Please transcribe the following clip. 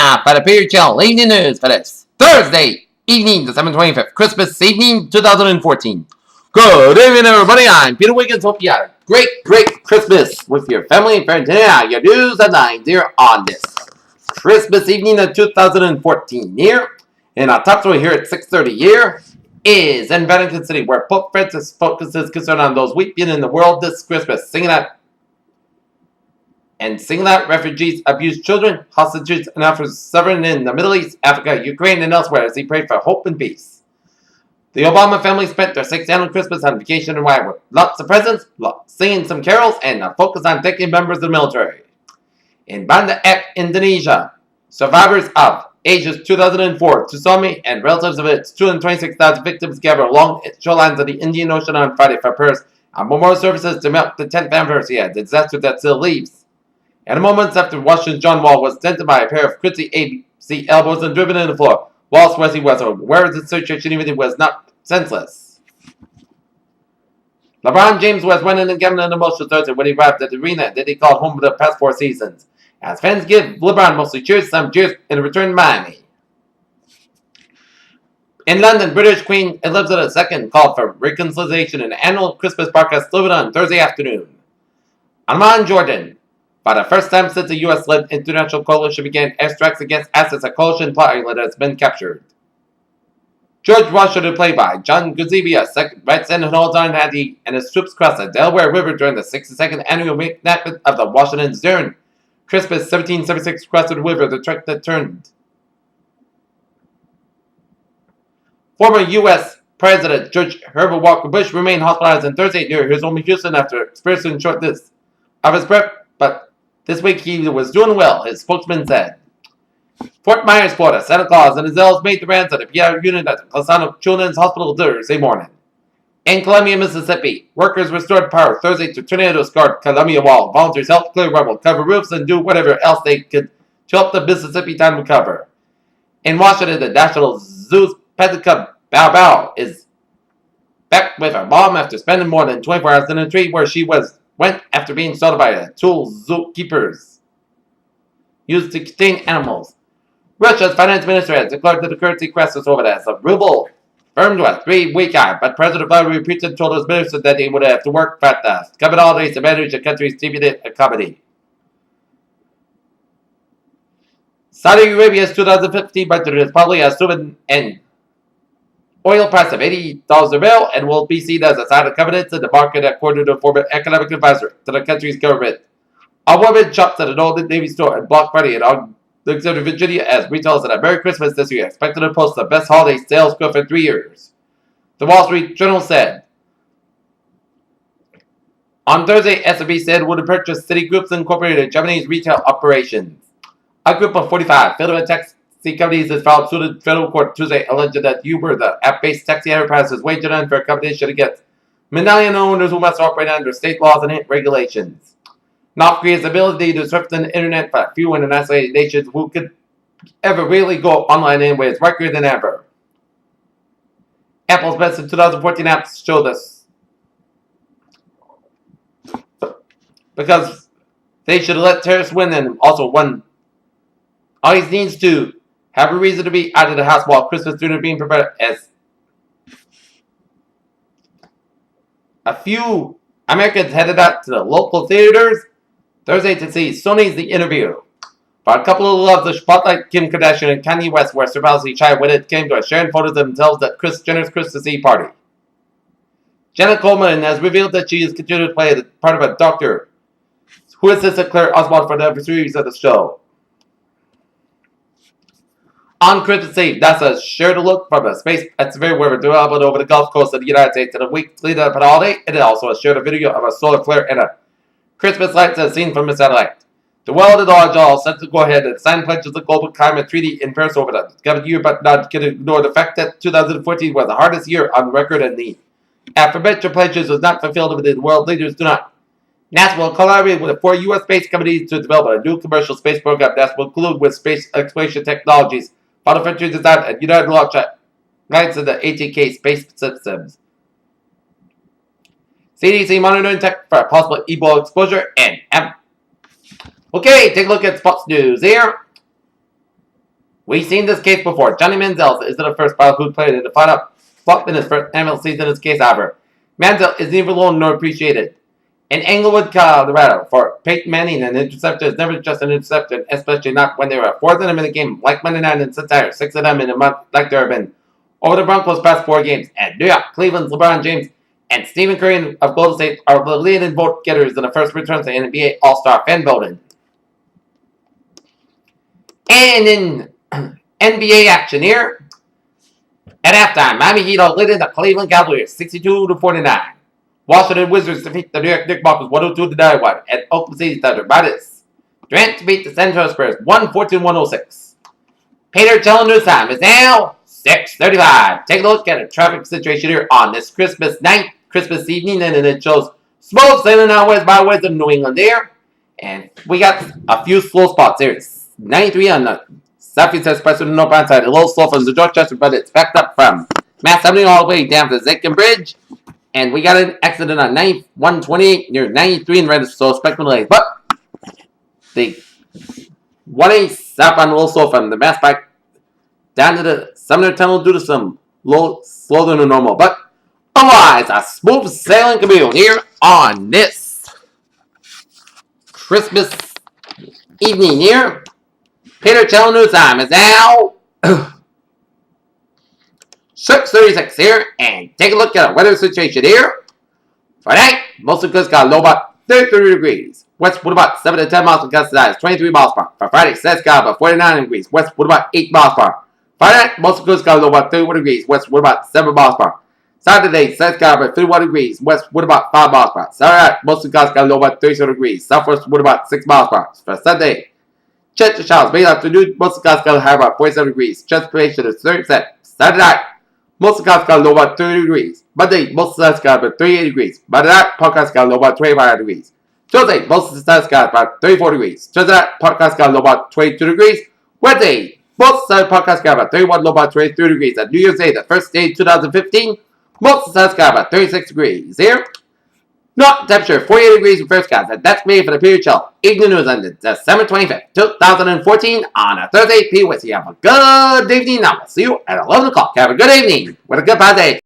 For the Period Channel evening news for this Thursday evening, December 25th, Christmas evening, 2014. Good evening, everybody. I'm Peter Wiggins. Hope you had a great Christmas with your family and friends. Yeah, your news headlines here on this Christmas evening of 2014. Here, in our top story here at 6:30 here is in Vatican City, where Pope Francis focuses concern on those weeping in the world this Christmas, singing out refugees, abused children, hostages, and offers suffering in the Middle East, Africa, Ukraine, and elsewhere as he prayed for hope and peace. The Obama family spent their 6th annual Christmas on vacation in Hawaii with lots of presents, singing some carols, and a focus on thanking members of the military. In Banda Aceh, Indonesia, survivors of Asia's 2004 tsunami and relatives of its 226,000 victims gathered along the shorelines of the Indian Ocean on Friday for prayers and memorial services to mark the 10th anniversary of the disaster that still leaves. And moments after Washington John Wall was dented by a pair of Christie ABC elbows and driven into the floor, Wall swears he was aware of the situation even if he was not senseless. LeBron James was running and gambling an emotional Thursday when he arrived at the arena that he called home for the past 4 seasons, as fans give LeBron mostly cheers, some cheers in a return to Miami. In London, British Queen Elizabeth II called for reconciliation in an annual Christmas broadcast delivered on Thursday afternoon. Amman, Jordan. For the first time since the U.S.-led international coalition began airstrikes against assets, a coalition plot island has been captured. George Washington, played by John Guzibia, writes in Haldane Hattie and his troops crossed the Delaware River during the 62nd annual reenactment of the Washington's during Christmas 1776 crossed the river, the track that turned. Former U.S. President George Herbert Walker Bush remained hospitalized on Thursday near his home in Houston after experiencing shortness of his breath, but this week he was doing well, his spokesman said. Fort Myers, Florida, Santa Claus and his elves made the rounds at the PR unit at the Clasano Children's Hospital Thursday morning. In Columbia, Mississippi, workers restored power Thursday to tornado-scarred Columbia Wall. Volunteers helped clear rubble, cover roofs, and do whatever else they could to help the Mississippi town recover. In Washington, the National Zoo's Pedicab Bow Bow is back with her mom after spending more than 24 hours in a tree where she went after being startled by the tools zookeepers used to contain animals. Russia's finance minister has declared that the currency crisis over as the ruble firmed to a 3-week high, but President Vladimir Putin told his minister that he would have to work for the coming holidays to manage the country's dividend economy. Saudi Arabia's 2015 budget is probably assuming an oil price of $80 a barrel and will be seen as a sign of confidence in the market, according to a former economic advisor to the country's government. A woman shops at an old Navy store in Block Party in Alexandria, Virginia, as retailers at a Merry Christmas this year expected to post the best holiday sales growth in 3 years. The Wall Street Journal said. On Thursday, S&P said it would purchase Citigroup's Incorporated Japanese retail operations. A group of 45 federal taxi companies has filed suit in federal court Tuesday, alleging that Uber, the app-based taxi enterprise, is waging unfair competition against medallion owners who must operate under state laws and regulations. North Korea's ability to surf the internet for few and isolated nations who could ever really go online anyway is weaker than ever. Apple's best in 2014 apps show this. Because they should let terrorists win and also won. All he needs to have a reason to be out of the house while Christmas dinner being prepared as a few Americans headed out to the local theaters Thursday to see Sony's The Interview. For a couple of loves, the spotlight Kim Kardashian and Kanye West were surprisingly shy when it came to sharing photos of themselves at Kris Jenner's Christmas Eve party. Jenna Coleman has revealed that she is continuing to play the part of a doctor who assisted Claire Oswald for the series of the show. On Christmas Eve, NASA shared a look from a space observatory where it developed over the Gulf Coast of the United States in a week leading up to the holiday, and it also shared a video of a solar flare and a Christmas lights as seen from a satellite. The world at large all set to go ahead and sign pledges of the Global Climate Treaty in Paris over the coming year, but not can ignore the fact that 2014 was the hardest year on record, and the aforementioned pledges was not fulfilled within the world leaders do not. NASA will collaborate with 4 U.S.-based companies to develop a new commercial space program that will include with space exploration technologies, Factory Design, and United Launch Alliance in the ATK space systems. CDC monitoring tech for possible Ebola exposure and okay, take a look at sports news here. We've seen this case before. Johnny Manziel isn't the first Wildwood player to define up flop in his first NFL season in this case, however. Manziel is neither alone nor appreciated. In Englewood, Colorado, for Peyton Manning, an interception is never just an interception, especially not when there are 4 of them in the game, like Monday night in September, 6 of them in a month, like there have been over the Broncos' past 4 games. And New York, Cleveland's LeBron James and Stephen Curry of Golden State are the leading vote getters in the first return to NBA All-Star fan voting. And in NBA action here, at halftime, Miami Heat are leading the Cleveland Cavaliers 62-49. Washington Wizards defeat the New York Knicks 102-91 at Oklahoma City Thunder by this. Durant beat the San Antonio Spurs 114-106. Peter Challenger's time is now 6:35. Take a look at a traffic situation here on this Christmas night, Christmas evening, and it shows smoke sailing out west by west of New England there. And we got a few slow spots here. It's 93 on the Southeast Expressway to the northbound side. A little slow from the Dorchester, but it's backed up from Mass Avenue all the way down to Zetkin Bridge. And we got an accident on 9128 near 93 in Red, so expect delays. But the 1A southbound a little slow from the Mass Pike down to the Sumner Tunnel due to some low slower than normal. But otherwise, a smooth sailing commute here on this Christmas evening here. Peter Challenger's time is now 6:36 here, and take a look at our weather situation here. For tonight, most of the got a low about 33 degrees. West wind about 7 to 10 miles per gust today is 23 miles per hour. For Friday, Seth's got about 49 degrees. West wind about 8 miles per hour. Friday night, most of the got a low about 31 degrees. West wind about 7 miles per hour. Saturday, Seth's got about 51 degrees. West wind about 5 miles per hour. Saturday night, most of the got a low about 37 degrees. Southwest wind about 6 miles per hour. For Sunday, Chester showers. Late afternoon, most of the got a high about 47 degrees. Transportation is 30%. Saturday night, most of the got a low about 30 degrees. Monday, most of the got about 38 degrees. By the night, podcast got a low about 25 degrees. Tuesday, most of the got about 34 degrees. Tuesday night, podcast got a low about 22 degrees. Wednesday, most of the podcast got about 31, low about 23 degrees. And New Year's Day, the first day of 2015, most of the got about 36 degrees. Here, not temperature 48 degrees in first class. And that's me for the period chill. Evening news on December 25th, 2014 on a Thursday. P. You have a good evening. I will see you at 11 o'clock. Have a good evening with a good day.